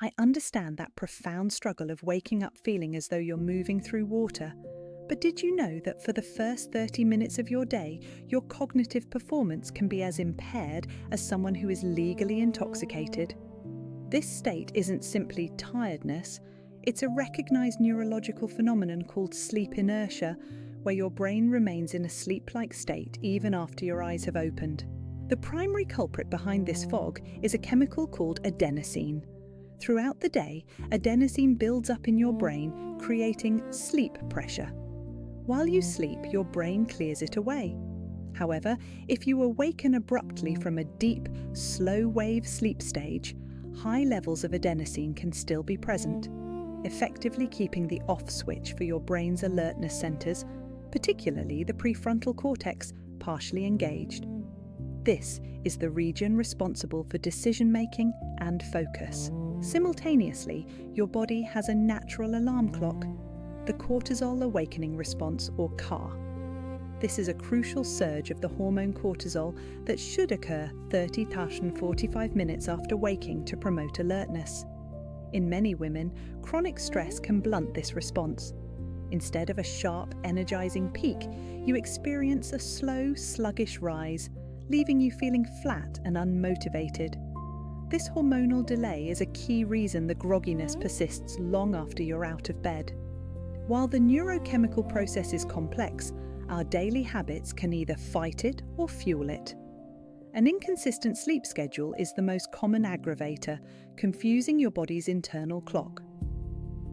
I understand that profound struggle of waking up feeling as though you're moving through water. But did you know that for the first 30 minutes of your day, your cognitive performance can be as impaired as someone who is legally intoxicated? This state isn't simply tiredness, it's a recognized neurological phenomenon called sleep inertia, where your brain remains in a sleep-like state even after your eyes have opened. The primary culprit behind this fog is a chemical called adenosine. Throughout the day, adenosine builds up in your brain, creating sleep pressure. While you sleep, your brain clears it away. However, if you awaken abruptly from a deep, slow-wave sleep stage, high levels of adenosine can still be present, effectively keeping the off switch for your brain's alertness centers, particularly the prefrontal cortex, partially engaged. This is the region responsible for decision-making and focus. Simultaneously, your body has a natural alarm clock, the cortisol awakening response, or CAR. This is a crucial surge of the hormone cortisol that should occur 30–45 minutes after waking to promote alertness. In many women, chronic stress can blunt this response. Instead of a sharp, energizing peak, you experience a slow, sluggish rise, leaving you feeling flat and unmotivated. This hormonal delay is a key reason the grogginess persists long after you're out of bed. While the neurochemical process is complex, our daily habits can either fight it or fuel it. An inconsistent sleep schedule is the most common aggravator, confusing your body's internal clock.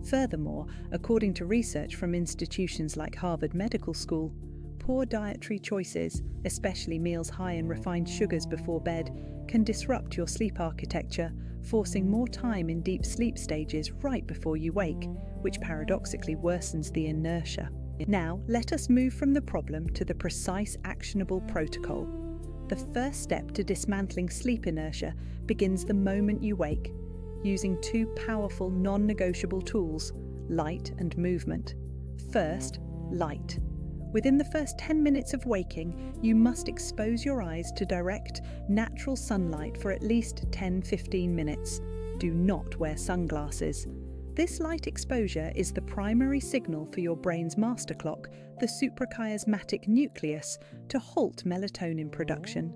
Furthermore, according to research from institutions like Harvard Medical School, poor dietary choices, especially meals high in refined sugars before bed, can disrupt your sleep architecture, forcing more time in deep sleep stages right before you wake, which paradoxically worsens the inertia. Now, let us move from the problem to the precise actionable protocol. The first step to dismantling sleep inertia begins the moment you wake, using two powerful non-negotiable tools, light and movement. First, light. Within the first 10 minutes of waking, you must expose your eyes to direct, natural sunlight for at least 10–15 minutes. Do not wear sunglasses. This light exposure is the primary signal for your brain's master clock, the suprachiasmatic nucleus, to halt melatonin production.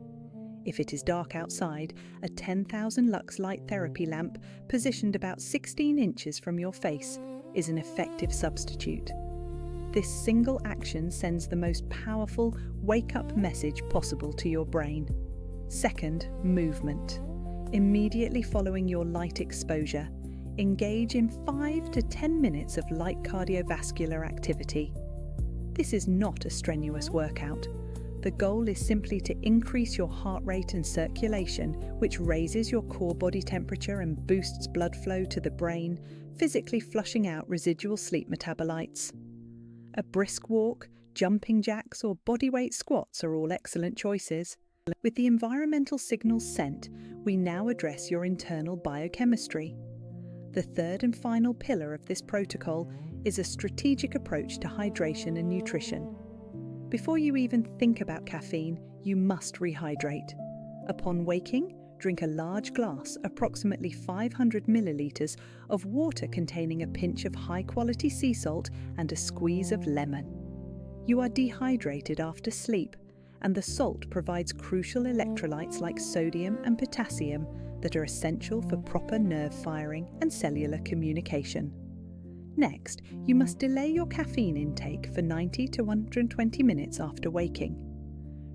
If it is dark outside, a 10,000 lux light therapy lamp positioned about 16 inches from your face is an effective substitute. This single action sends the most powerful wake-up message possible to your brain. Second, movement. Immediately following your light exposure, engage in 5 to 10 minutes of light cardiovascular activity. This is not a strenuous workout. The goal is simply to increase your heart rate and circulation, which raises your core body temperature and boosts blood flow to the brain, physically flushing out residual sleep metabolites. A brisk walk, jumping jacks, or bodyweight squats are all excellent choices. With the environmental signals sent, we now address your internal biochemistry. The third and final pillar of this protocol is a strategic approach to hydration and nutrition. Before you even think about caffeine, you must rehydrate. Upon waking, drink a large glass, approximately 500 milliliters, of water containing a pinch of high-quality sea salt and a squeeze of lemon. You are dehydrated after sleep, and the salt provides crucial electrolytes like sodium and potassium that are essential for proper nerve firing and cellular communication. Next, you must delay your caffeine intake for 90 to 120 minutes after waking.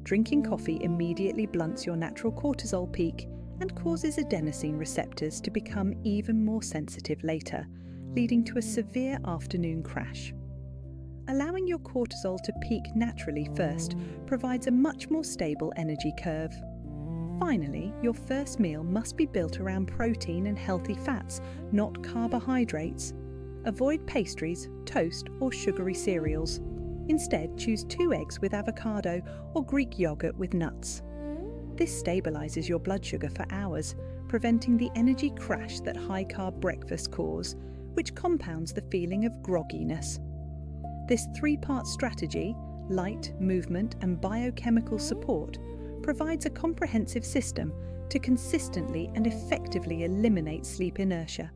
Drinking coffee immediately blunts your natural cortisol peak and causes adenosine receptors to become even more sensitive later, leading to a severe afternoon crash. Allowing your cortisol to peak naturally first provides a much more stable energy curve. Finally, your first meal must be built around protein and healthy fats, not carbohydrates. Avoid pastries, toast, or sugary cereals. Instead, choose 2 eggs with avocado or Greek yogurt with nuts. This stabilizes your blood sugar for hours, preventing the energy crash that high-carb breakfasts cause, which compounds the feeling of grogginess. This 3-part strategy, light, movement, and biochemical support, provides a comprehensive system to consistently and effectively eliminate sleep inertia.